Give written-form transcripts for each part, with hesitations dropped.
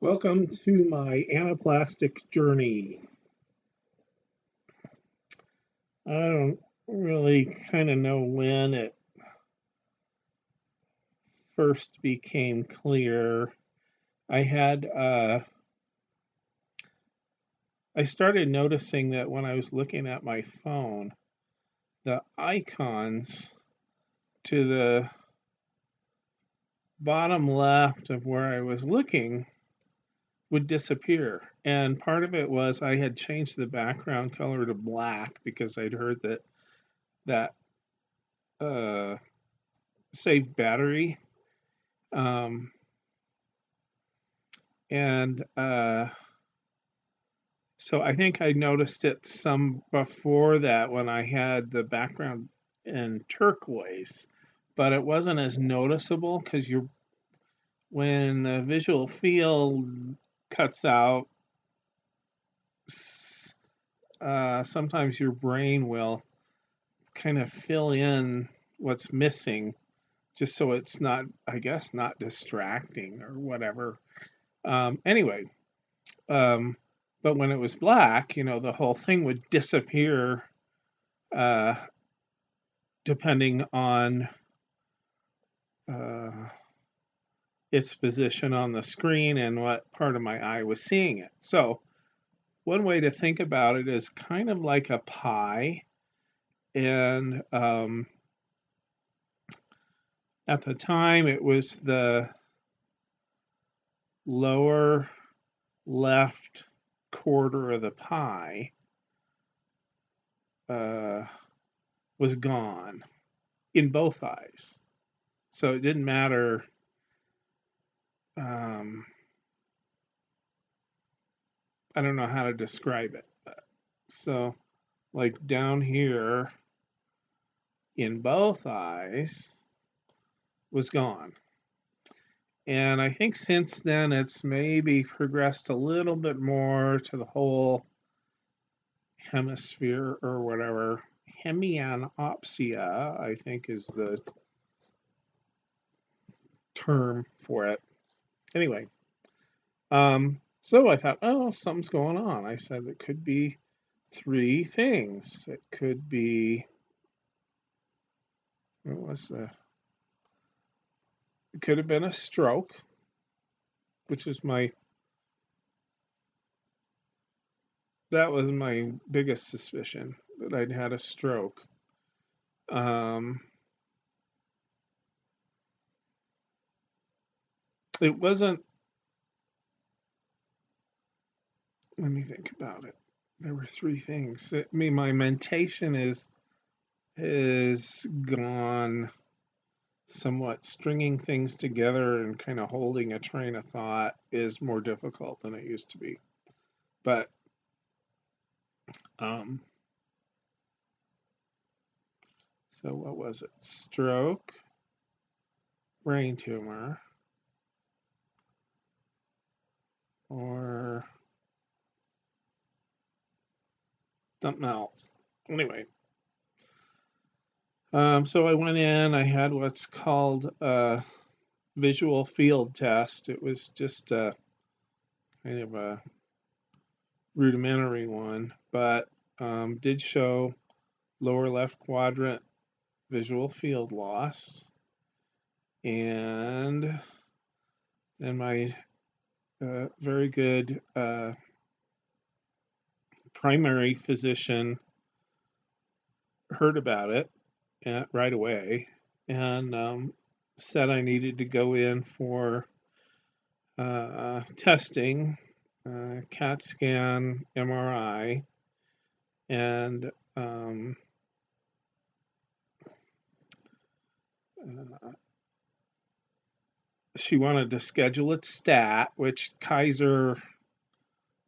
Welcome to my anaplastic journey. I don't really kind of know when it first became clear. I had I started noticing that when I was looking at my phone, the icons to the bottom left of where I was looking would disappear. And part of it was I had changed the background color to black because I'd heard that uh, saved battery. Um, and So I think I noticed it some before that when I had the background in turquoise, but it wasn't as noticeable because when the visual field cuts out, sometimes your brain will kind of fill in what's missing just so it's not, I guess, not distracting or whatever. Anyway, um, but when it was black, the whole thing would disappear uh, depending on uh, its position on the screen and what part of my eye was seeing it. So, one way to think about it is kind of like a pie. And at the time, it was the lower left quarter of the pie uh, was gone in both eyes. So it didn't matter. I don't know how to describe it. So, like down here in both eyes was gone. And I think since then it's maybe progressed a little bit more to the whole hemisphere or whatever. Hemianopsia, I think, is the term for it. Anyway, so I thought, oh, something's going on. I said it could be three things. It could be, what was the, it could have been a stroke, which is that was my biggest suspicion that I'd had a stroke. It wasn't, let me think about it. There were three things. I mean, my mentation is gone somewhat. Stringing things together and kind of holding a train of thought is more difficult than it used to be. But so what was it? Stroke, brain tumor, or something else. Anyway, so I went in. I had what's called a visual field test. It was just a kind of a rudimentary one, but did show lower left quadrant visual field loss. And then my very good primary physician heard about it right away and said I needed to go in for testing, CAT scan, MRI, and she wanted to schedule it stat, which Kaiser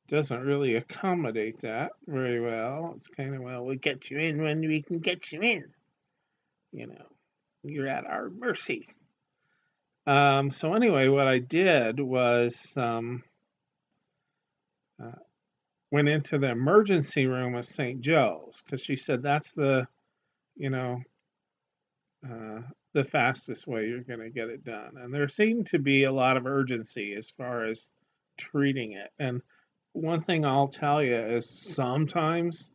doesn't really accommodate that very well. It's kind of, well, we'll get you in when we can get you in. You're at our mercy. So anyway, what I did was went into the emergency room at St. Joe's because she said that's the, you know, the fastest way you're going to get it done. And there seemed to be a lot of urgency as far as treating it. And one thing I'll tell you is sometimes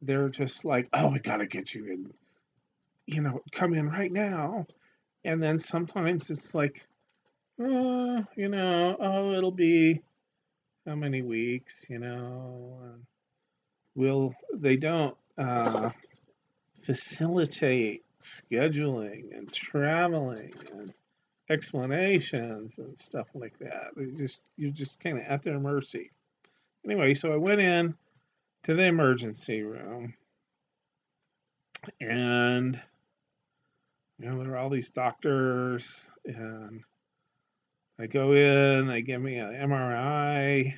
they're just like, oh, we got to get you in, come in right now. And then sometimes it's like, oh, it'll be how many weeks, and they don't facilitate scheduling and traveling and explanations and stuff like that. You're just kind of at their mercy. Anyway, so I went in to the emergency room, and there were all these doctors, and I go in, they give me an MRI,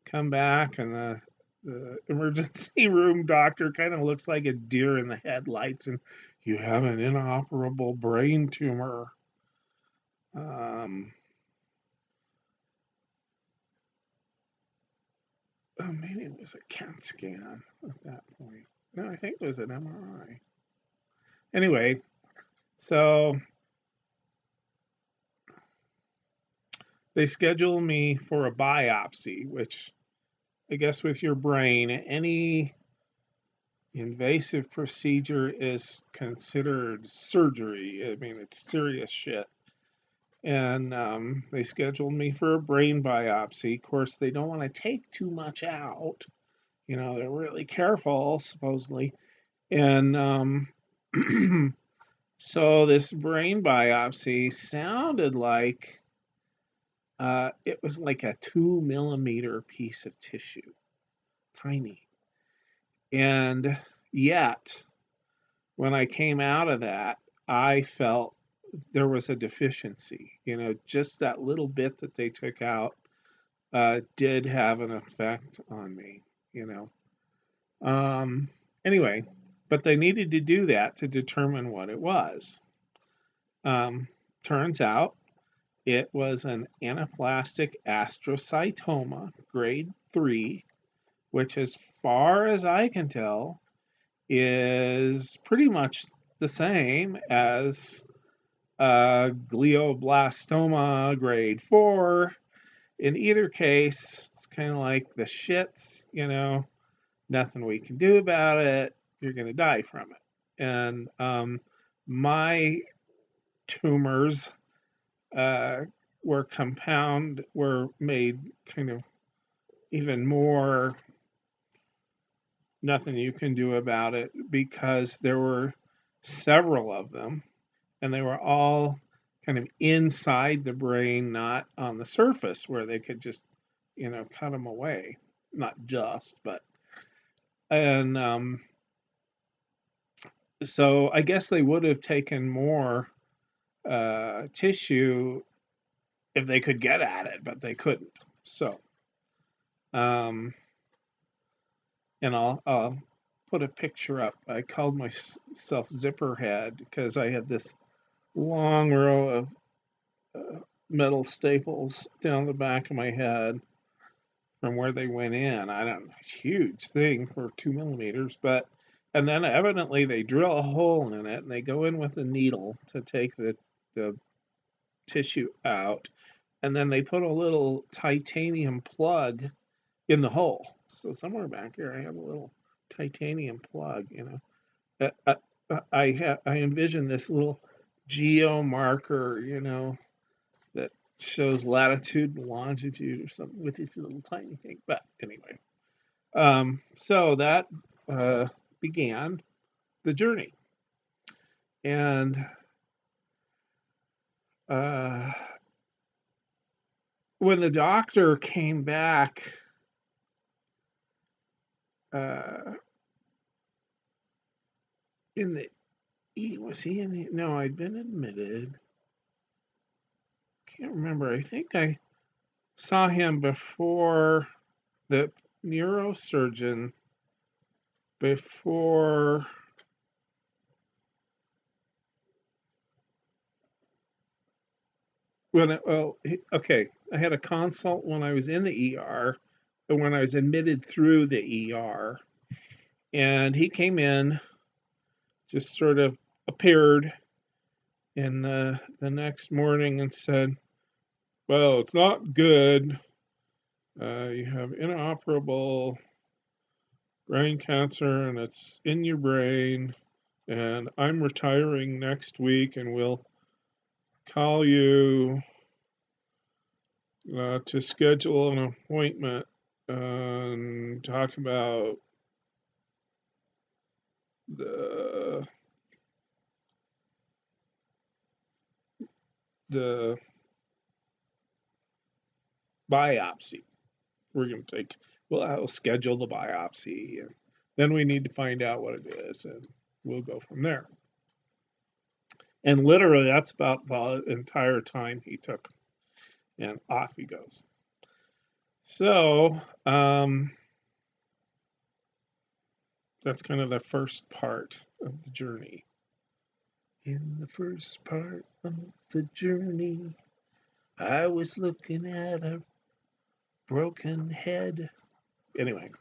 come back, and the emergency room doctor kind of looks like a deer in the headlights, and you have an inoperable brain tumor. Oh, maybe it was a CAT scan at that point. No, I think it was an MRI. Anyway, so they scheduled me for a biopsy, which I guess with your brain, any invasive procedure is considered surgery. I mean, it's serious shit. And they scheduled me for a brain biopsy. Of course, they don't want to take too much out. They're really careful, supposedly. And so this brain biopsy sounded like it was like a 2 millimeter piece of tissue, tiny. And yet, when I came out of that, I felt there was a deficiency. Just that little bit that they took out did have an effect on me. Anyway, but they needed to do that to determine what it was. Turns out it was an anaplastic astrocytoma, grade 3, which, as far as I can tell, is pretty much the same as glioblastoma, grade 4. In either case, it's kind of like the shits, nothing we can do about it. You're going to die from it. And my tumors were made kind of even more nothing you can do about it, because there were several of them, and they were all kind of inside the brain, not on the surface where they could just, cut them away. Not just, but. And so I guess they would have taken more tissue if they could get at it, but they couldn't. So, and I'll put a picture up. I called myself Zipperhead because I had this long row of metal staples down the back of my head from where they went in. I don't know, huge thing for 2 millimeters, but. And then evidently they drill a hole in it, and they go in with a needle to take the tissue out, and then they put a little titanium plug in the hole. So somewhere back here, I have a little titanium plug. I envision this little geo marker, that shows latitude and longitude or something with this little tiny thing. But anyway, so that began the journey, and when the doctor came back in the was he in the no, I'd been admitted. Can't remember. I think I saw him before the neurosurgeon, before okay, I had a consult when I was in the ER, and when I was admitted through the ER, and he came in, just sort of appeared in the next morning and said, well, it's not good. You have inoperable brain cancer, and it's in your brain. And I'm retiring next week, and we'll call you to schedule an appointment and talk about the the biopsy. We're going to take, well, I'll schedule the biopsy, and then we need to find out what it is, and we'll go from there. And literally, that's about the entire time he took, and off he goes. So, that's kind of the first part of the journey. In the first part of the journey, I was looking at a broken head. Anyway.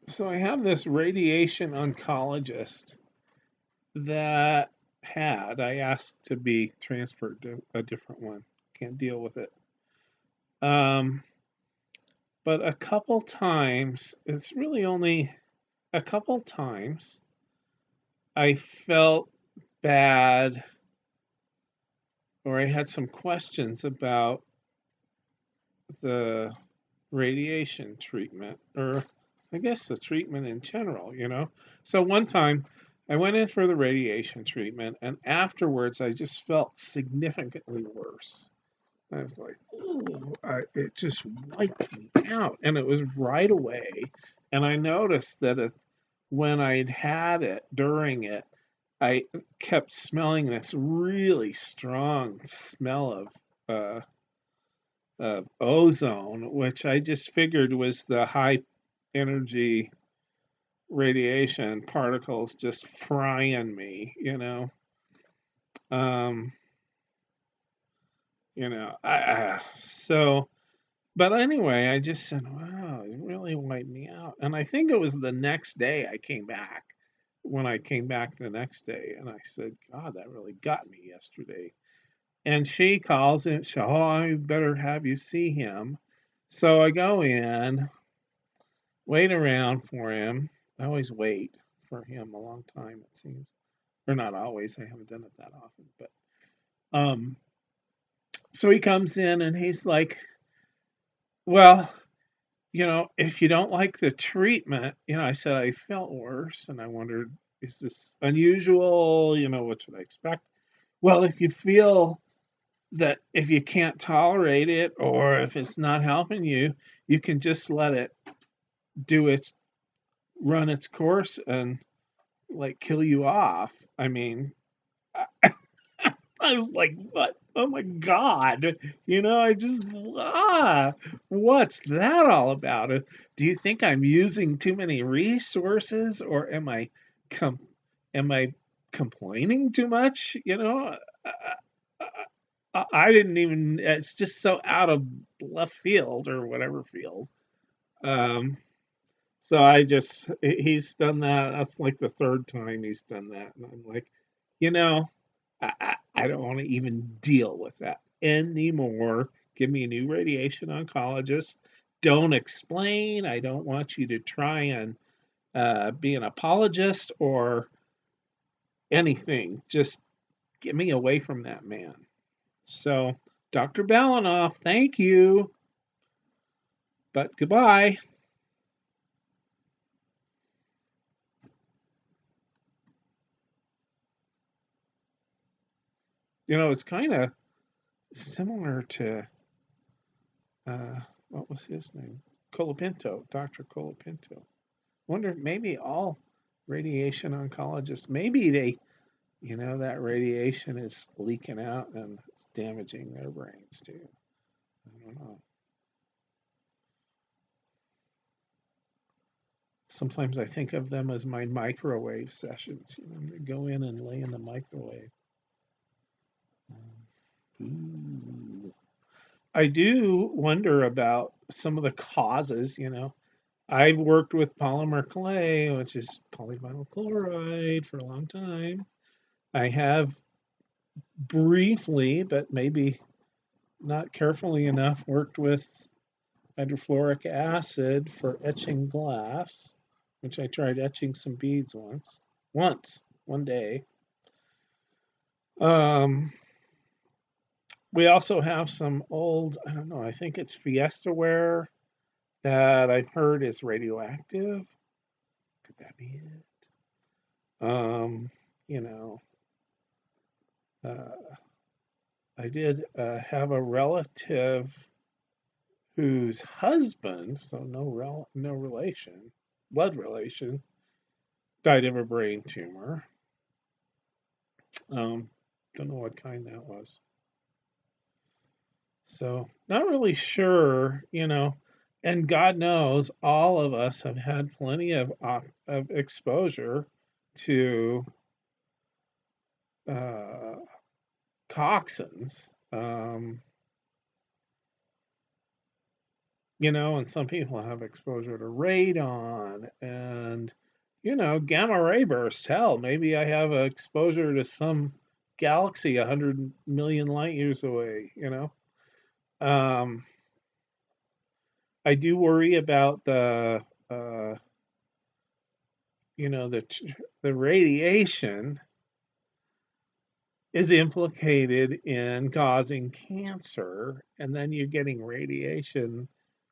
So I have this radiation oncologist that I asked to be transferred to a different one. Can't deal with it. Um, but a couple times, it's really only a couple times, I felt bad, or I had some questions about the radiation treatment, or I guess the treatment in general. So one time I went in for the radiation treatment, and afterwards I just felt significantly worse. I was like, ooh, it just wiped me out. And it was right away. And I noticed that when I'd had it, during it, I kept smelling this really strong smell of ozone, which I just figured was the high energy radiation particles just frying me. Um, so, but anyway, I just said, wow, it really wiped me out. And I think it was the next day I came back. When I came back the next day, and I said, God, that really got me yesterday. And she calls and she, oh, I better have you see him. So I go in, wait around for him. I always wait for him a long time, it seems. Or not always, I haven't done it that often. But so he comes in and he's like, well, if you don't like the treatment, I said I felt worse and I wondered, is this unusual? What should I expect? Well, if you feel that if you can't tolerate it or if it's not helping you, you can just let it run its course and like kill you off. I mean, I was like, what? Oh my God. I just, what's that all about? Do you think I'm using too many resources, or com- am I complaining too much? I, I didn't even, it's just so out of left field or whatever field. Um, so he's done that. That's like the third time he's done that. And I'm like, you know, I don't want to even deal with that anymore. Give me a new radiation oncologist. Don't explain. I don't want you to try and be an apologist or anything. Just get me away from that man. So, Dr. Balanoff, thank you, but goodbye. It's kind of similar to what was his name? Colapinto, Dr. Colapinto. Wonder if maybe all radiation oncologists, maybe that radiation is leaking out and it's damaging their brains too. I don't know. Sometimes I think of them as my microwave sessions. They go in and lay in the microwave. Ooh. I do wonder about some of the causes. I've worked with polymer clay, which is polyvinyl chloride, for a long time. I have briefly, but maybe not carefully enough, worked with hydrofluoric acid for etching glass, which I tried etching some beads one day. Um, we also have some old, I don't know, I think it's Fiesta ware that I've heard is radioactive. Could that be it? You know, uh, I did have a relative whose husband, so no relation, blood relation, died of a brain tumor. Um, don't know what kind that was. So not really sure. And God knows all of us have had plenty of exposure to uh, toxins. And some people have exposure to radon and, gamma ray bursts. Hell, maybe I have exposure to some galaxy 100 million light years away. Um, I do worry about uh, you know, the, the radiation is implicated in causing cancer, and then you're getting radiation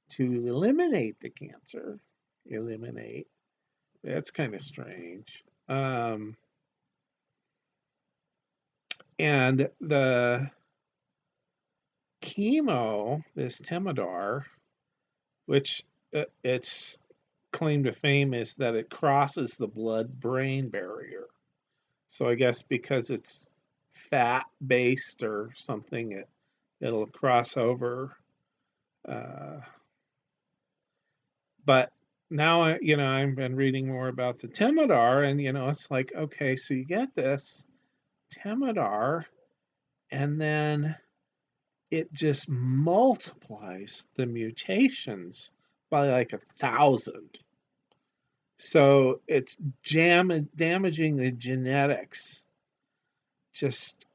to eliminate the cancer. Eliminate. That's kind of strange. And the chemo, this Temodar, which its claim to fame is that it crosses the blood-brain barrier. So I guess because it's fat based or something, it'll cross over. Uh, but now I've been reading more about the Temodar, and it's like, okay, so you get this Temodar, and then it just multiplies the mutations by like 1,000. So it's damaging the genetics just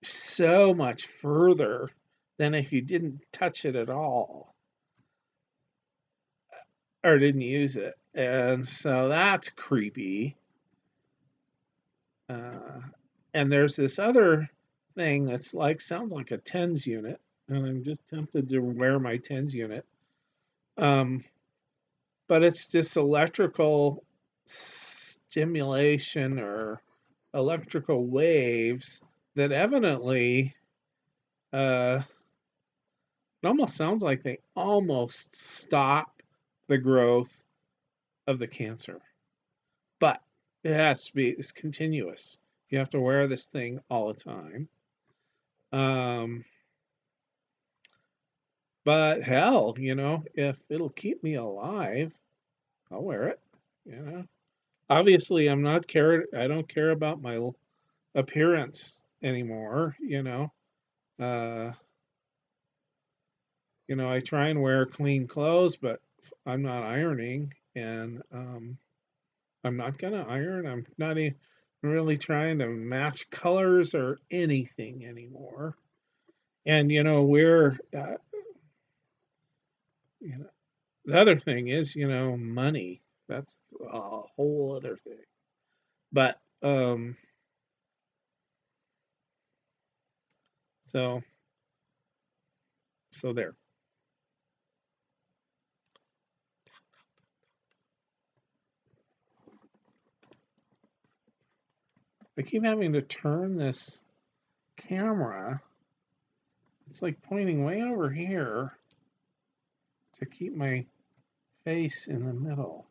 so much further than if you didn't touch it at all or didn't use it. And so that's creepy. Uh, and there's this other thing that's like, sounds like a TENS unit. And I'm just tempted to wear my TENS unit. Um, but it's just electrical stimulation or electrical waves that evidently uh, it almost sounds like they almost stop the growth of the cancer. But it's continuous. You have to wear this thing all the time. But hell, if it'll keep me alive, I'll wear it. You know, obviously, I don't care about my appearance anymore. Uh, I try and wear clean clothes, but I'm not ironing, and I'm not gonna iron. I'm not really trying to match colors or anything anymore. And you know, the other thing is, money. That's a whole other thing. But so so there. I keep having to turn this camera. It's like pointing way over here to keep my face in the middle.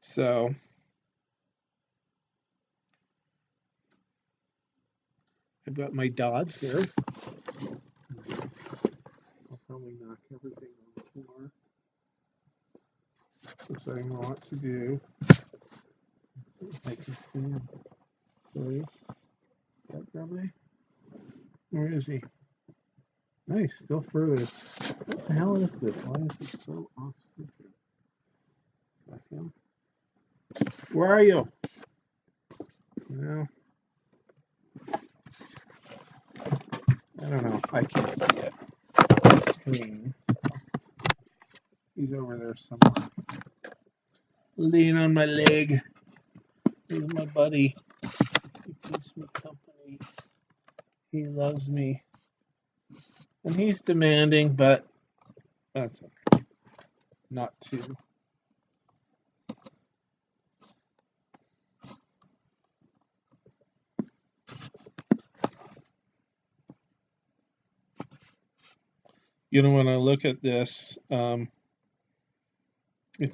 So I've got my dog here. I'll probably knock everything on the floor, which I want to do. Let's see if I can see him. See? Is that Grubby? Where is he? Nice, still further. What the hell is this? Why is this so off center? Is that him? Where are you? No, I don't know. I can't see it. Screen. He's over there somewhere. Lean on my leg. He's my buddy. He keeps me company. He loves me. And he's demanding, but that's okay. Not too. When I look at this, if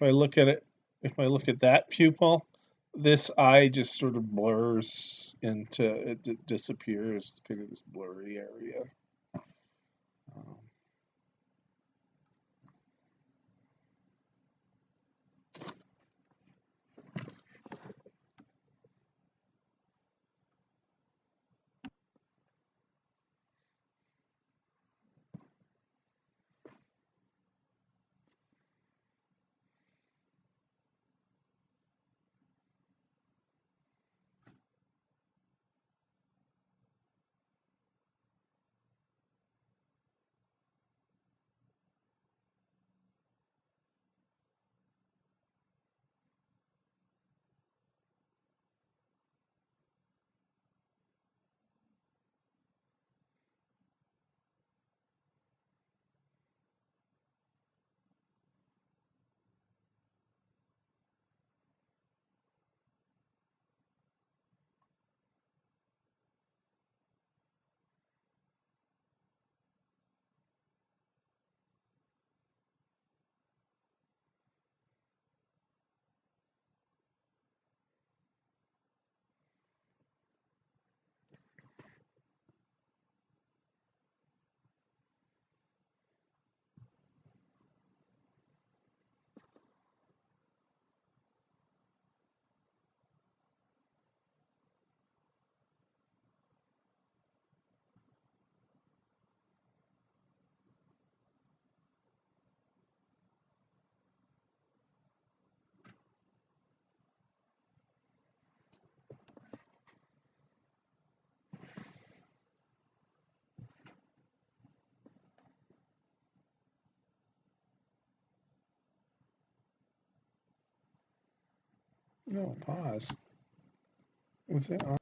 I look at that pupil, this eye just sort of blurs into it, disappears. It's kind of this blurry area. Um, no, pause. Was it on?